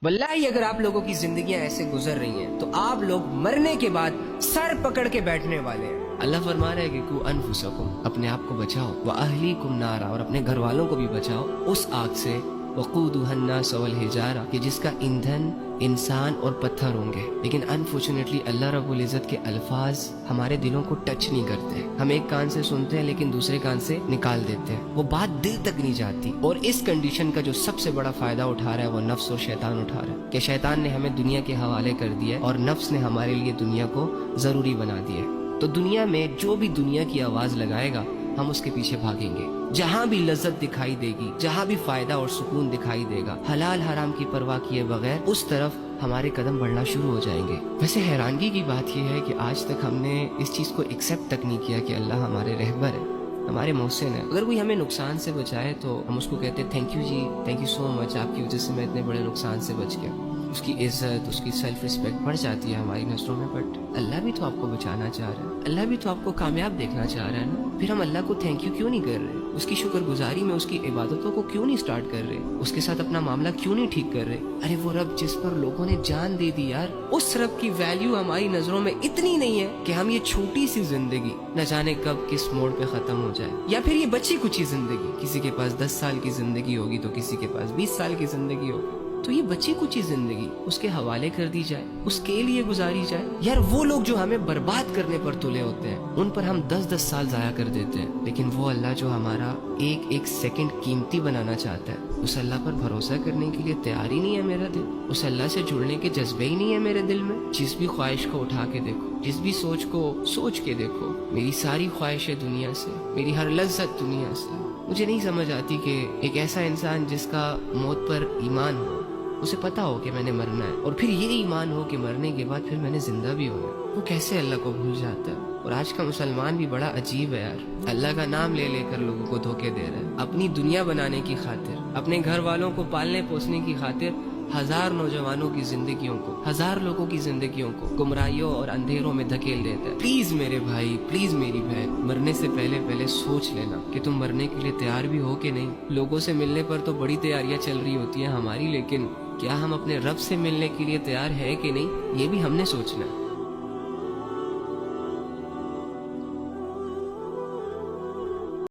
वल्लाही अगर आप लोगों की जिंदगियां ऐसे गुजर रही हैं तो आप लोग मरने के बाद सर पकड़ के बैठने वाले हैं। अल्लाह फरमा रहा है कि कु अनफुसकुम, अपने आप को बचाओ, व अहलीकुम नारा, और अपने घर वालों को भी बचाओ उस आग से, वक़ूदुहन नास वल हिजारा, कि जिसका ईंधन इंसान और पत्थर होंगे। लेकिन अनफॉर्चुनेटली अल्लाह रब्बुल इज़्ज़त के अल्फाज हमारे दिलों को टच नहीं करते। हम एक कान से सुनते हैं लेकिन दूसरे कान से निकाल देते हैं, वो बात दिल तक नहीं जाती। और इस कंडीशन का जो सबसे बड़ा फायदा उठा रहा है वो नफ्स और शैतान उठा रहा है, कि शैतान ने हमें दुनिया के हवाले कर दिया और नफ्स ने हमारे लिए दुनिया को जरूरी बना दिया। तो दुनिया में जो भी दुनिया की आवाज लगाएगा हम उसके पीछे भागेंगे। जहाँ भी लज्जत दिखाई देगी, जहाँ भी फायदा और सुकून दिखाई देगा, हलाल हराम की परवाह किए बगैर उस तरफ हमारे कदम बढ़ना शुरू हो जाएंगे। वैसे हैरानगी की बात यह है कि आज तक हमने इस चीज को एक्सेप्ट तक नहीं किया कि अल्लाह हमारे रहबर है, हमारे मोहसिन है। अगर कोई हमें नुकसान से बचाए तो हम उसको कहते हैं thank you ji, thank you so much, आपकी वजह से मैं इतने बड़े नुकसान से बच गया। उसकी इज्जत, उसकी सेल्फ रिस्पेक्ट बढ़ जाती है हमारी नजरों में। बट अल्लाह भी तो आपको बचाना चाह रहा है, अल्लाह भी तो आपको कामयाब देखना चाह रहा है ना। फिर हम अल्लाह को थैंक यू क्यों नहीं कर रहे? उसकी शुक्रगुजारी में उसकी इबादतों को क्यों नहीं स्टार्ट कर रहे? उसके साथ अपना मामला क्यों नहीं ठीक कर रहे? अरे वो रब जिस पर लोगों ने जान दे दी यार, उस रब की वैल्यू हमारी नजरों में इतनी नहीं है कि हम ये छोटी सी जिंदगी न जाने कब किस मोड़ पे खत्म हो जाए। या फिर ये बची कुछ ही जिंदगी, किसी के पास 10 साल की जिंदगी होगी तो किसी के पास 20 साल की जिंदगी होगी, तो ये बची कुछ ही जिंदगी उसके हवाले कर दी जाए, उसके लिए गुजारी जाए। यार वो लोग जो हमें बर्बाद करने पर तुले होते हैं उन पर हम 10-10 साल जाया कर देते हैं, लेकिन वो अल्लाह जो हमारा एक एक सेकंड कीमती बनाना चाहता है, उस अल्लाह पर भरोसा करने के लिए तैयार ही नहीं है मेरा दिल। उस अल्लाह से जुड़ने के जज्बे ही नहीं है मेरे दिल में। जिस भी ख्वाहिश को उठा के देखो, जिस भी सोच को सोच के देखो, मेरी सारी ख्वाहिशें दुनिया से, मेरी हर लज्जत दुनिया से। मुझे नहीं समझ आती कि एक ऐसा इंसान जिसका मौत पर ईमान हो, उसे पता हो कि मैंने मरना है, और फिर ये ईमान हो कि मरने के बाद फिर मैंने जिंदा भी होना, वो कैसे अल्लाह को भूल जाता है। और आज का मुसलमान भी बड़ा अजीब है यार, अल्लाह का नाम ले लेकर लोगों को धोखे दे रहा है। अपनी दुनिया बनाने की खातिर, अपने घर वालों को पालने पोसने की खातिर हजार नौजवानों की जिंदगियों को, हजार लोगों की जिंदगियों को गुमराहियों और अंधेरों में धकेल देता है। प्लीज मेरे भाई, प्लीज मेरी बहन, मरने से पहले पहले सोच लेना कि तुम मरने के लिए तैयार भी हो कि नहीं। लोगों से मिलने पर तो बड़ी तैयारियां चल रही होती हैं हमारी, लेकिन क्या हम अपने रब से मिलने के लिए तैयार है कि नहीं, ये भी हमने सोचना है।